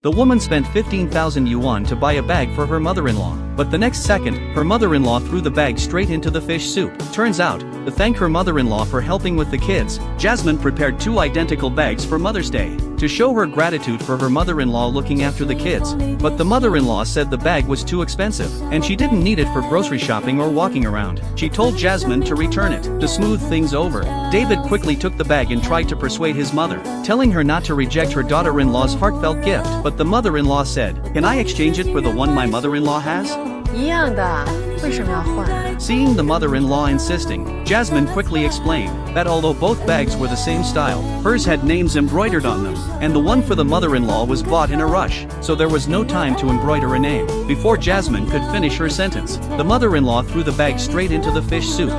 The woman spent 15,000 yuan to buy a bag for her mother-in-law, but the next second, her mother-in-law threw the bag straight into the fish soup. Turns out, to thank her mother-in-law for helping with the kids, Jasmine prepared 2 identical bags for Mother's Day, to show her gratitude for her mother-in-law looking after the kids. But the mother-in-law said the bag was too expensive, and she didn't need it for grocery shopping or walking around. She told Jasmine to return it. To smooth things over, David quickly took the bag and tried to persuade his mother, telling her not to reject her daughter-in-law's heartfelt gift. But the mother-in-law said, "Can I exchange it for the one my mother-in-law has?" 一样的，为什么要换？ Seeing the mother-in-law insisting, Jasmine quickly explained that although both bags were the same style, hers had names embroidered on them, and the one for the mother-in-law was bought in a rush, so there was no time to embroider a name. Before Jasmine could finish her sentence, the mother-in-law threw the bag straight into the fish soup.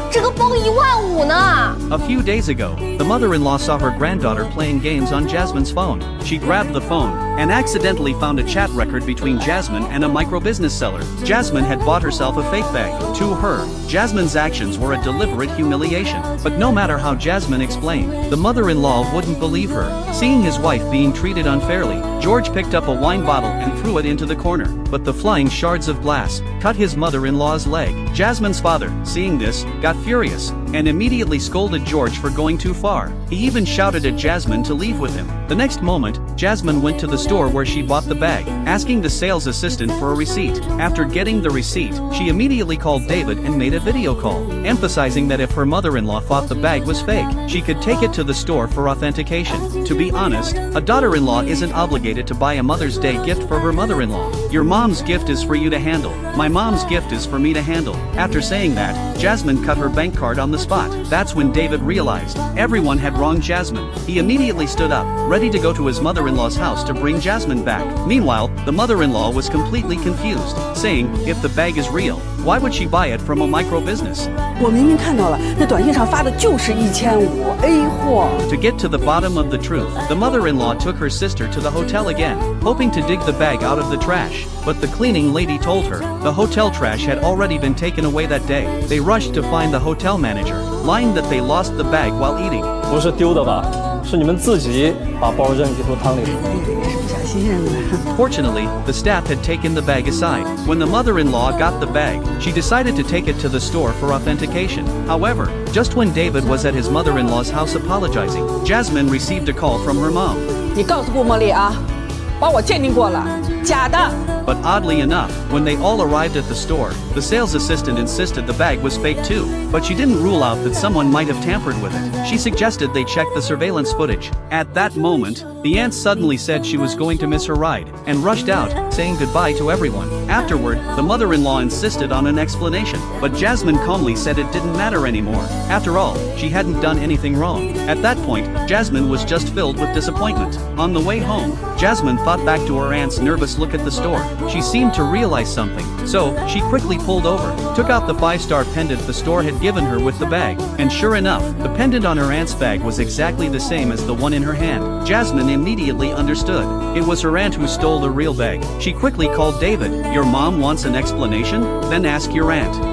这个包15000呢。 A few days ago, the mother-in-law saw her granddaughter playing games on Jasmine's phone. She grabbed the phone and accidentally found a chat record between Jasmine and a micro-business seller. Jasmine had bought herself a fake bag. To her, Jasmine's actions were a deliberate humiliation. But no matter how Jasmine explained, the mother-in-law wouldn't believe her. Seeing his wife being treated unfairly, George picked up a wine bottle and threw it into the corner. But the flying shards of glass cut his mother-in-law's leg. Jasmine's father, seeing this, got furious and immediately scolded George for going too far. He even shouted at Jasmine to leave with him. The next moment, Jasmine went to the store where she bought the bag, asking the sales assistant for a receipt. After getting the receipt, she immediately called David and made a video call, emphasizing that if her mother-in-law thought the bag was fake, she could take it to the store for authentication. To be honest, a daughter-in-law isn't obligated to buy a Mother's Day gift for her mother-in-law. Your mom's gift is for you to handle. My mom's gift is for me to handle. After saying that, Jasmine cut her bank card on the spot. That's when David realized everyone had wronged Jasmine. He immediately stood up, ready to go to his mother-in-law's house to bring Jasmine back. Meanwhile, the mother-in-law was completely confused, saying, if the bag is real, why would she buy it from a micro-business? 我明明看到了，那短信上发的就是1500A 货。 To get to the bottom of the truth, the mother-in-law took her sister to the hotel again, hoping to dig the bag out of the trash. But the cleaning lady told her the hotel trash had already been taken away that day. They rushed to find the hotel manager, lying that they lost the bag while eating. 不是丢的吧？是你们自己把包扔进汤里。是不小心扔的。 Fortunately, the staff had taken the bag aside. When the mother-in-law got the bag, she decided to take it to the store for authentication. However, just when David was at his mother-in-law's house apologizing, Jasmine received a call from her mom. 你告诉顾茉莉啊，把我鉴定过了，假的。 But oddly enough, when they all arrived at the store, the sales assistant insisted the bag was fake too. But she didn't rule out that someone might have tampered with it. She suggested they check the surveillance footage. At that moment, the aunt suddenly said she was going to miss her ride, and rushed out, saying goodbye to everyone. Afterward, the mother-in-law insisted on an explanation, but Jasmine calmly said it didn't matter anymore. After all, she hadn't done anything wrong. At that point, Jasmine was just filled with disappointment. On the way home, Jasmine thought back to her aunt's nervous look at the store. She seemed to realize something, so she quickly pulled over, took out the 5-star pendant the store had given her with the bag, and sure enough, the pendant on her aunt's bag was exactly the same as the one in her hand. Jasmine immediately understood. It was her aunt who stole the real bag. She quickly called David. Your mom wants an explanation? Then ask your aunt.